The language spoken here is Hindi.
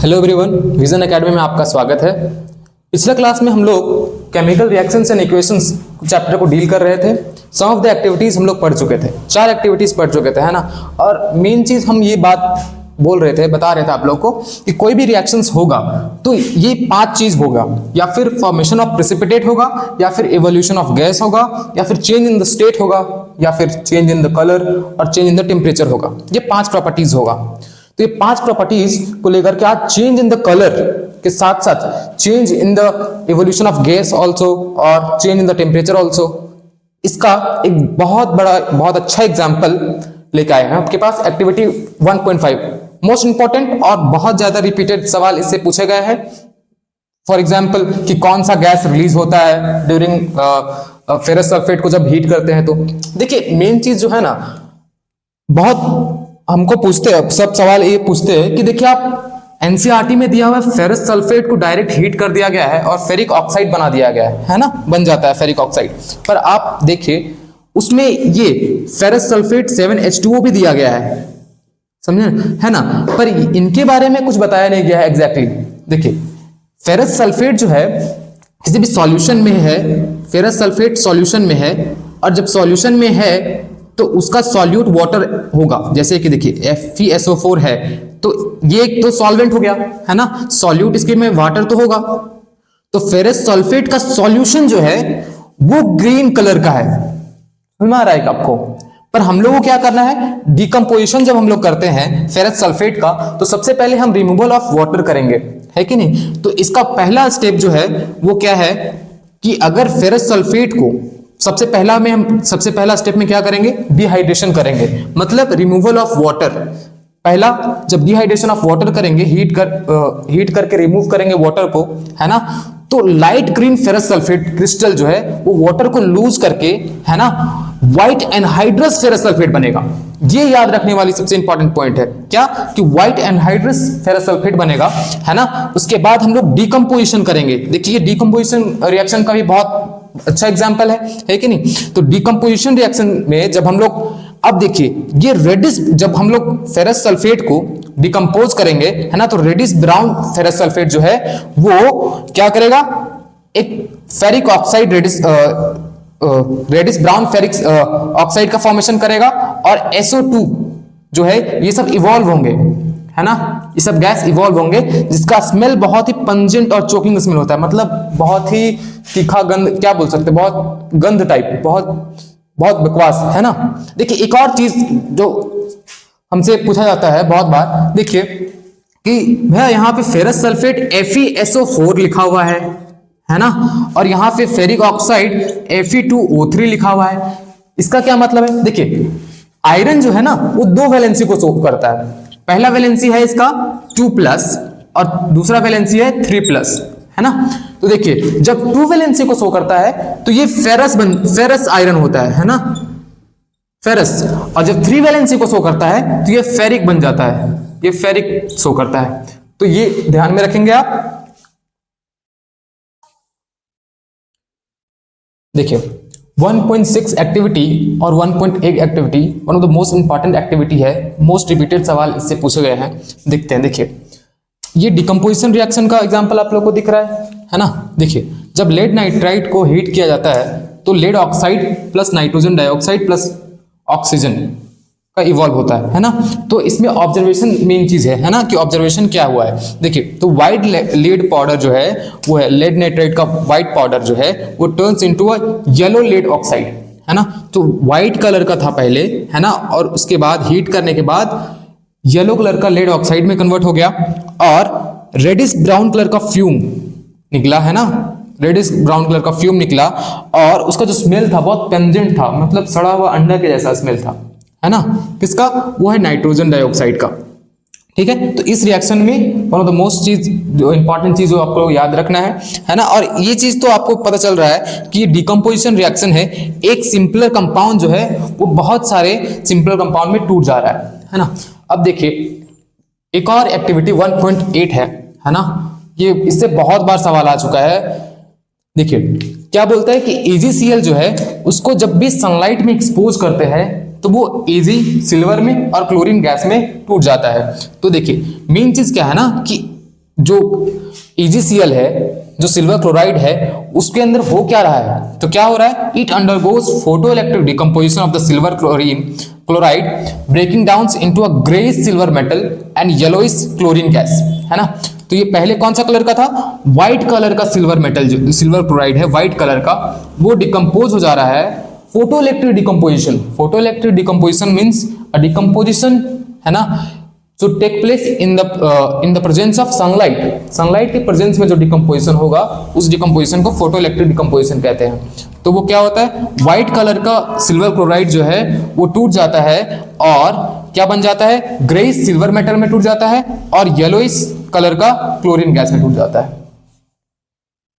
हेलो एवरीवन, विजन एकेडमी में आपका स्वागत है। पिछले क्लास में हम लोग chemical reactions and equations chapter को डील कर रहे थे। सम ऑफ द एक्टिविटीज हम लोग पढ़ चुके थे, 4 एक्टिविटीज पढ़ चुके थे, है ना। और मेन चीज हम ये बात बोल रहे थे, बता रहे थे आप लोग को कि कोई भी रिएक्शंस होगा तो ये 5 चीज होगा, या फिर फॉर्मेशन ऑफ प्रेसिपिटेट होगा, या फिर इवोल्यूशन ऑफ गैस होगा, या फिर चेंज इन द स्टेट होगा, या फिर चेंज इन द कलर और चेंज इन द टेम्परेचर होगा। ये 5 प्रॉपर्टीज होगा। तो ये 5 प्रॉपर्टीज को लेकर के आज चेंज इन द कलर के साथ साथ change in the evolution of gas also और change in the temperature also, इसका एक बहुत अच्छा एग्जाम्पल लेकर आए हैं आपके पास। एक्टिविटी 1.5 मोस्ट इंपॉर्टेंट और बहुत ज्यादा रिपीटेड सवाल इससे पूछे गए हैं। फॉर एग्जाम्पल कि कौन सा गैस रिलीज होता है ड्यूरिंग फेरस सल्फेट को जब हीट करते हैं। तो देखिए मेन चीज जो है ना, बहुत हमको पूछते हैं, सब सवाल ये पूछते हैं कि देखिए आप एनसीईआरटी में दिया हुआ फेरस सल्फेट को डायरेक्ट हीट कर दिया गया है और फेरिक ऑक्साइड बना दिया गया है ना, बन जाता है फेरिक ऑक्साइड। पर आप देखिए उसमें ये फेरस सल्फेट 7H2O भी दिया गया है, समझे है ना। पर इनके बारे में कुछ बताया नहीं गया है एग्जैक्टली। देखिए फेरस सल्फेट जो है किसी भी सॉल्यूशन में है, फेरस सल्फेट सॉल्यूशन में है, और जब सॉल्यूशन में है तो उसका सॉल्यूट वाटर होगा। जैसे कि देखिए FeSO4 है तो ये एक तो सॉल्वेंट हो गया, है ना, सॉल्यूट इसके में वाटर तो होगा। तो फेरस सल्फेट का सॉल्यूशन जो है वो ग्रीन कलर का है, समझ में आ रहा है आपको। पर हम लोगों को क्या करना है, डिकम्पोजिशन जब हम लोग करते हैं फेरस सल्फेट का तो सबसे पहले हम रिमूवल ऑफ वाटर करेंगे, है कि नहीं। तो इसका पहला स्टेप जो है वो क्या है कि अगर फेरस सल्फेट को सबसे पहला स्टेप में क्या करेंगे, डिहाइड्रेशन करेंगे, मतलब रिमूवल ऑफ वाटर। पहला जब डिहाइड्रेशन ऑफ वाटर करेंगे, हीट करके रिमूव करेंगे वाटर को, है ना, तो light green ferrous sulphate crystal जो है वो वाटर को लूज करके, है ना, व्हाइट एनहाइड्रस फेरस सल्फेट बनेगा। ये याद रखने वाली सबसे इंपॉर्टेंट पॉइंट है क्या, कि व्हाइट एनहाइड्रस फेरस सल्फेट बनेगा, है ना। उसके बाद हम लोग डिकम्पोजिशन करेंगे। देखिए डिकम्पोजिशन रिएक्शन का भी बहुत अच्छा एग्जाम्पल है कि नहीं। तो डिकम्पोजिशन रिएक्शन में जब हम लोग, अब देखिए ये रेडिश, जब हम लोग फेरस सल्फेट को डिकम्पोज करेंगे, है ना, तो रेडिश ब्राउन फेरस सल्फेट जो है वो क्या करेगा, एक ferric oxide reddish brown ferric oxide का फॉर्मेशन करेगा, और SO2 जो है ये सब इवॉल्व होंगे, है ना, ये सब गैस इवॉल्व होंगे, जिसका स्मेल बहुत ही पंजेंट और चोकिंग स्मेल होता है, मतलब बहुत ही तीखा गंध, क्या बोल सकते हैं, बहुत गंध टाइप, बहुत बकवास, है ना। देखिए एक और चीज जो हमसे पूछा जाता है बहुत बार, देखिए कि भैया यहाँ पे फेरस सल्फेट FeSO4 लिखा हुआ है ना, और यहाँ पे फेरिक ऑक्साइड Fe2O3 लिखा हुआ है। इसका क्या मतलब है, देखिए आयरन जो है ना वो 2 वैलेंसी को शो करता है। पहला वैलेंसी है इसका 2+ और दूसरा वैलेंसी है 3+, है ना। तो देखिए जब 2 वैलेंसी को शो करता है तो ये फेरस आयरन होता है ना, फेरस। और जब 3 वैलेंसी को शो करता है तो ये फेरिक बन जाता है, ये फेरिक शो करता है। तो ये ध्यान में रखेंगे आप। देखिए 1.6 एक्टिविटी और 1.8 activity one of the most important activity है, मोस्ट रिपीटेड सवाल इससे पूछे गए हैं। देखते हैं, देखिए ये डिकम्पोजिशन रिएक्शन का एग्जांपल आप लोग को दिख रहा है ना। देखिए जब लेड नाइट्राइट को हीट किया जाता है तो lead oxide plus nitrogen dioxide plus oxygen का इवॉल्व होता है ना। तो इसमें ऑब्जर्वेशन मेन चीज है ना, कि ऑब्जर्वेशन क्या हुआ है। देखिए तो व्हाइट लेड पाउडर जो है वो है लेड नाइट्राइट का व्हाइट पाउडर जो है वो turns into a yellow lead oxide, है ना। तो व्हाइट कलर का था पहले, है ना, और उसके बाद हीट करने के बाद येलो कलर का लेड ऑक्साइड में कन्वर्ट हो गया, और रेडिश ब्राउन कलर का फ्यूम निकला, है ना, रेडिश ब्राउन कलर का फ्यूम निकला, और उसका जो स्मेल था बहुत पेंजेंट था, मतलब सड़ा हुआ अंडा के जैसा स्मेल था, है ना। किसका, वो है नाइट्रोजन डाइऑक्साइड का, ठीक है। तो इस रिएक्शन में वन ऑफ द मोस्ट चीज जो इंपॉर्टेंट चीज आपको याद रखना है ना। और ये चीज तो आपको पता चल रहा है कि डिकम्पोजिशन रिएक्शन है, एक सिंपलर कंपाउंड जो है वो बहुत सारे सिंपलर कंपाउंड में टूट जा रहा है ना। अब देखिए एक और एक्टिविटी 1.8 है ना, ये इससे बहुत बार सवाल आ चुका है। देखिए क्या बोलता है कि AgCl जो है उसको जब भी सनलाइट में एक्सपोज करते हैं तो वो Ag सिल्वर में और क्लोरीन गैस में टूट जाता है। तो देखिए मेन चीज क्या है ना कि जो EgCl है, जो सिल्वर क्लोराइड है, उसके अंदर हो क्या रहा है, तो क्या हो रहा है, it undergoes photoelectric decomposition of the silver chloride breaking down into a greyish silver metal and yellowish chlorine gas, है ना। तो ये पहले कौन सा कलर का था, व्हाइट कलर का सिल्वर मेटल, जो सिल्वर क्लोराइड है व्हाइट कलर का, वो डिकम्पोज हो जा रहा है photoelectric decomposition. Photoelectric decomposition means a decomposition, है ना, जो take place in the presence of sunlight. Sunlight के प्रेजेंस में जो डिकम्पोजिशन होगा उस डिकम्पोजिशन को फोटोइलेक्ट्रिक डिकम्पोजिशन कहते हैं। तो वो क्या होता है, व्हाइट कलर का सिल्वर क्लोराइड जो है वो टूट जाता है और क्या बन जाता है, ग्रेइश सिल्वर मेटल में टूट जाता है और येलोइश कलर का क्लोरीन गैस में टूट जाता है।